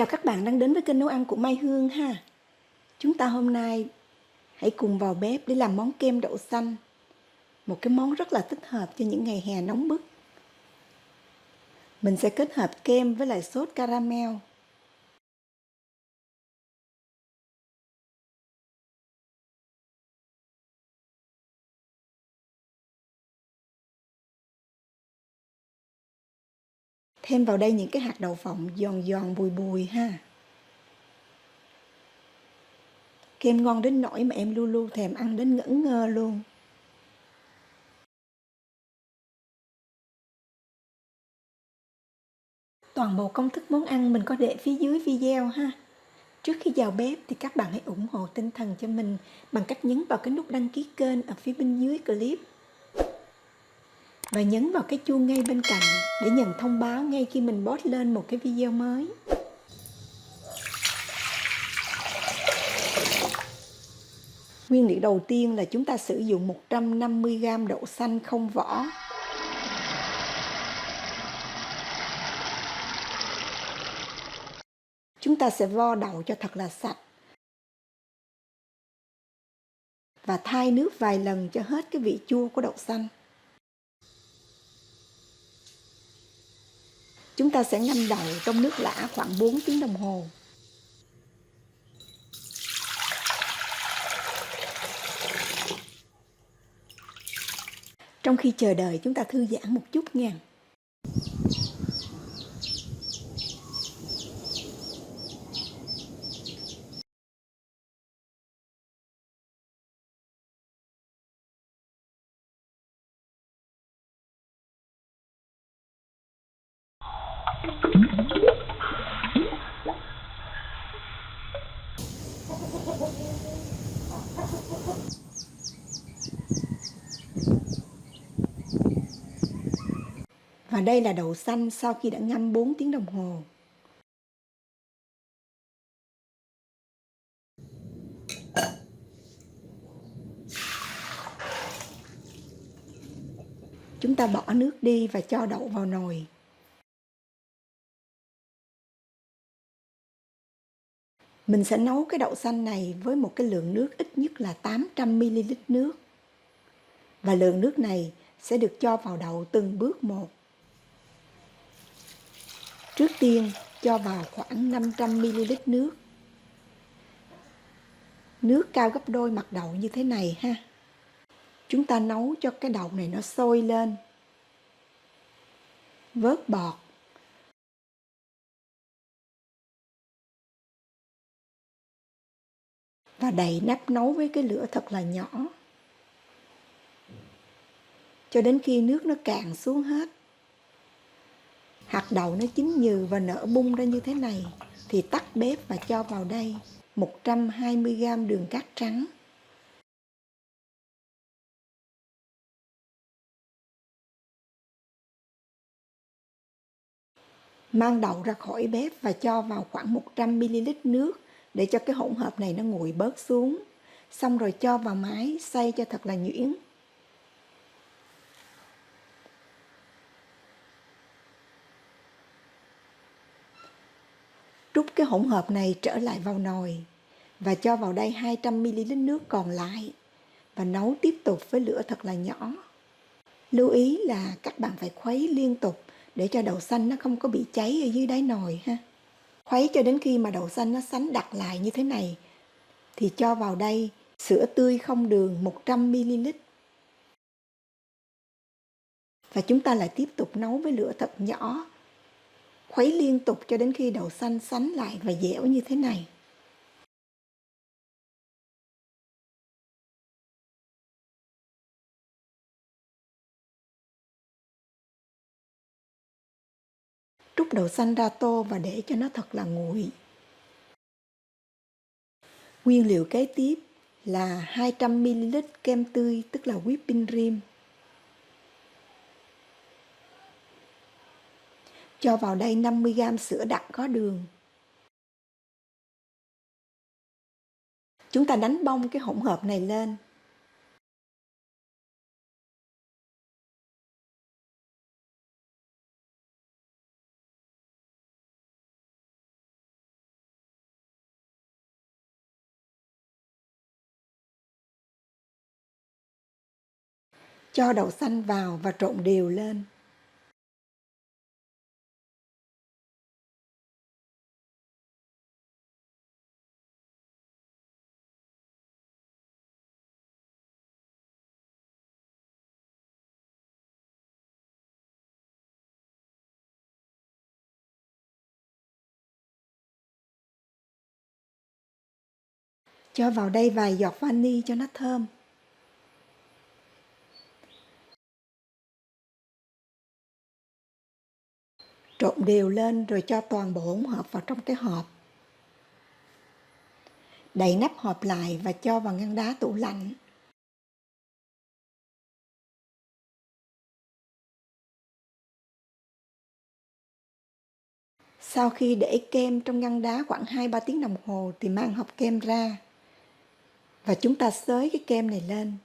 Chào các bạn đang đến với kênh nấu ăn của Mai Hương ha. Chúng ta hôm nay hãy cùng vào bếp để làm món kem đậu xanh. Một cái món rất là thích hợp cho những ngày hè nóng bức. Mình sẽ kết hợp kem với lại sốt caramel. Thêm vào đây những cái hạt đậu phộng giòn giòn bùi bùi ha. Kem ngon đến nỗi mà em Lulu thèm ăn đến ngẩn ngơ luôn. Toàn bộ công thức món ăn mình có để phía dưới video ha. Trước khi vào bếp thì các bạn hãy ủng hộ tinh thần cho mình bằng cách nhấn vào cái nút đăng ký kênh ở phía bên dưới clip. Và nhấn vào cái chuông ngay bên cạnh để nhận thông báo ngay khi mình post lên một cái video mới. Nguyên liệu đầu tiên là chúng ta sử dụng 150g đậu xanh không vỏ. Chúng ta sẽ vo đậu cho thật là sạch. Và thay nước vài lần cho hết cái vị chua của đậu xanh. Chúng ta sẽ ngâm đậu trong nước lã khoảng 4 tiếng đồng hồ. Trong khi chờ đợi chúng ta thư giãn một chút nha. Và đây là đậu xanh sau khi đã ngâm 4 tiếng đồng hồ. Chúng ta bỏ nước đi và cho đậu vào nồi. Mình sẽ nấu cái đậu xanh này với một cái lượng nước ít nhất là 800ml nước. Và lượng nước này sẽ được cho vào đậu từng bước một. Trước tiên cho vào khoảng 500ml nước. Nước cao gấp đôi mặt đậu như thế này ha. Chúng ta nấu cho cái đậu này nó sôi lên. Vớt bọt. Và đậy nắp nấu với cái lửa thật là nhỏ. Cho đến khi nước nó cạn xuống hết. Hạt đậu nó chín nhừ và nở bung ra như thế này thì tắt bếp và cho vào đây 120g đường cát trắng. Mang đậu ra khỏi bếp và cho vào khoảng 100ml nước để cho cái hỗn hợp này nó nguội bớt xuống. Xong rồi cho vào máy xay cho thật là nhuyễn. Trút cái hỗn hợp này trở lại vào nồi và cho vào đây 200ml nước còn lại và nấu tiếp tục với lửa thật là nhỏ. Lưu ý là các bạn phải khuấy liên tục để cho đậu xanh nó không có bị cháy ở dưới đáy nồi ha. Khuấy cho đến khi mà đậu xanh nó sánh đặc lại như thế này thì cho vào đây sữa tươi không đường 100ml. Và chúng ta lại tiếp tục nấu với lửa thật nhỏ. Khuấy liên tục cho đến khi đậu xanh sánh lại và dẻo như thế này. Trút đậu xanh ra tô và để cho nó thật là nguội. Nguyên liệu kế tiếp là 200ml kem tươi tức là whipping cream. Cho vào đây 50g sữa đặc có đường. Chúng ta đánh bông cái hỗn hợp này lên. Cho đậu xanh vào và trộn đều lên. Cho vào đây vài giọt vani cho nó thơm. Trộn đều lên rồi cho toàn bộ hỗn hợp vào trong cái hộp. Đậy nắp hộp lại và cho vào ngăn đá tủ lạnh. Sau khi để kem trong ngăn đá khoảng 2-3 tiếng đồng hồ thì mang hộp kem ra. Và chúng ta xới cái kem này lên.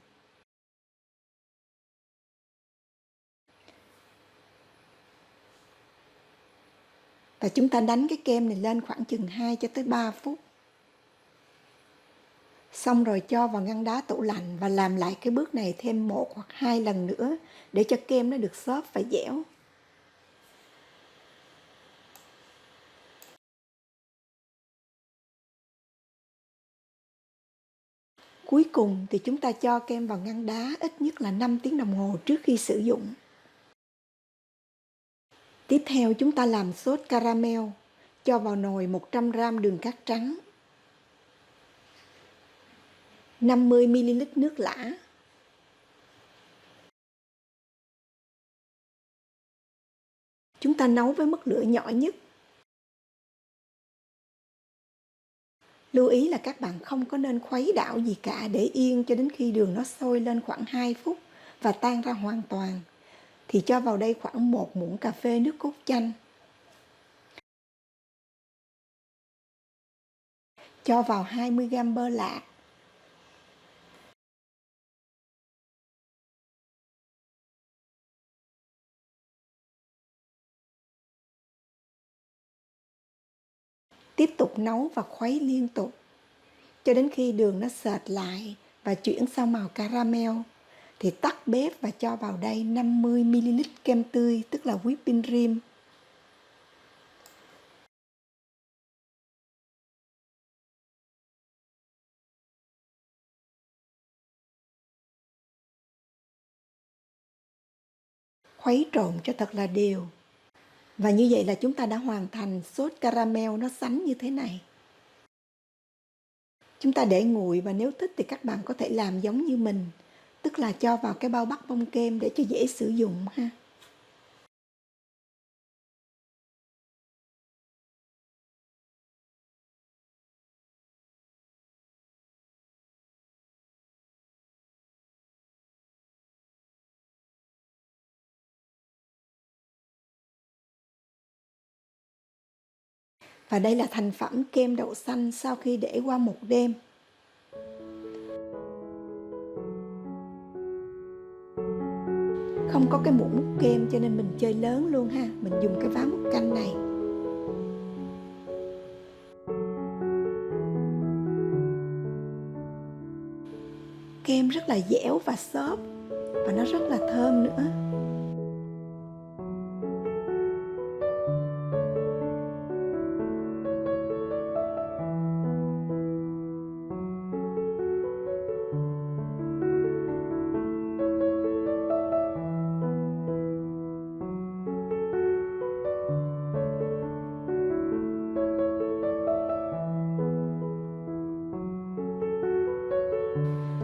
Và chúng ta đánh cái kem này lên khoảng chừng 2-3 phút. Xong rồi cho vào ngăn đá tủ lạnh và làm lại cái bước này thêm 1 hoặc 2 lần nữa để cho kem nó được xốp và dẻo. Cuối cùng thì chúng ta cho kem vào ngăn đá ít nhất là 5 tiếng đồng hồ trước khi sử dụng. Tiếp theo chúng ta làm sốt caramel. Cho vào nồi 100g đường cát trắng, 50ml nước lã, chúng ta nấu với mức lửa nhỏ nhất. Lưu ý là các bạn không có nên khuấy đảo gì cả, để yên cho đến khi đường nó sôi lên khoảng 2 phút và tan ra hoàn toàn. Thì cho vào đây khoảng 1 muỗng cà phê nước cốt chanh. Cho vào 20g bơ lạc. Tiếp tục nấu và khuấy liên tục cho đến khi đường nó sệt lại và chuyển sang màu caramel. Thì tắt bếp và cho vào đây 50ml kem tươi, tức là whipping cream. Khuấy trộn cho thật là đều. Và như vậy là chúng ta đã hoàn thành sốt caramel nó sánh như thế này. Chúng ta để nguội và nếu thích thì các bạn có thể làm giống như mình, tức là cho vào cái bao bắt bông kem để cho dễ sử dụng ha. Và đây là thành phẩm kem đậu xanh sau khi để qua một đêm. Không có cái muỗng múc kem cho nên mình chơi lớn luôn ha. Mình dùng cái vá múc canh này. Kem rất là dẻo và xốp và nó rất là thơm nữa.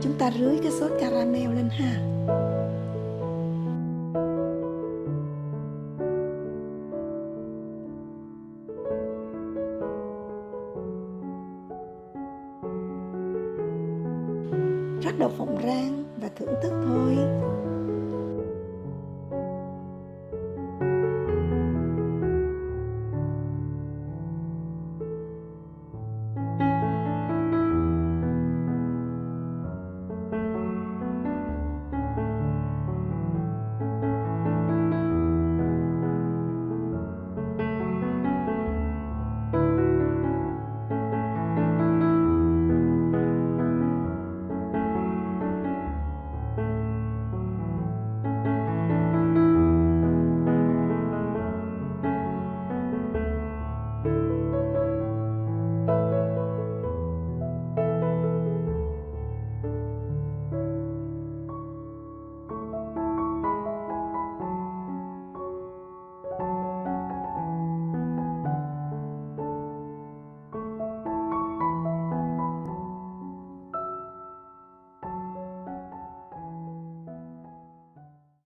Chúng ta rưới cái sốt caramel lên ha. Rắc đậu phộng rang và thưởng thức thôi.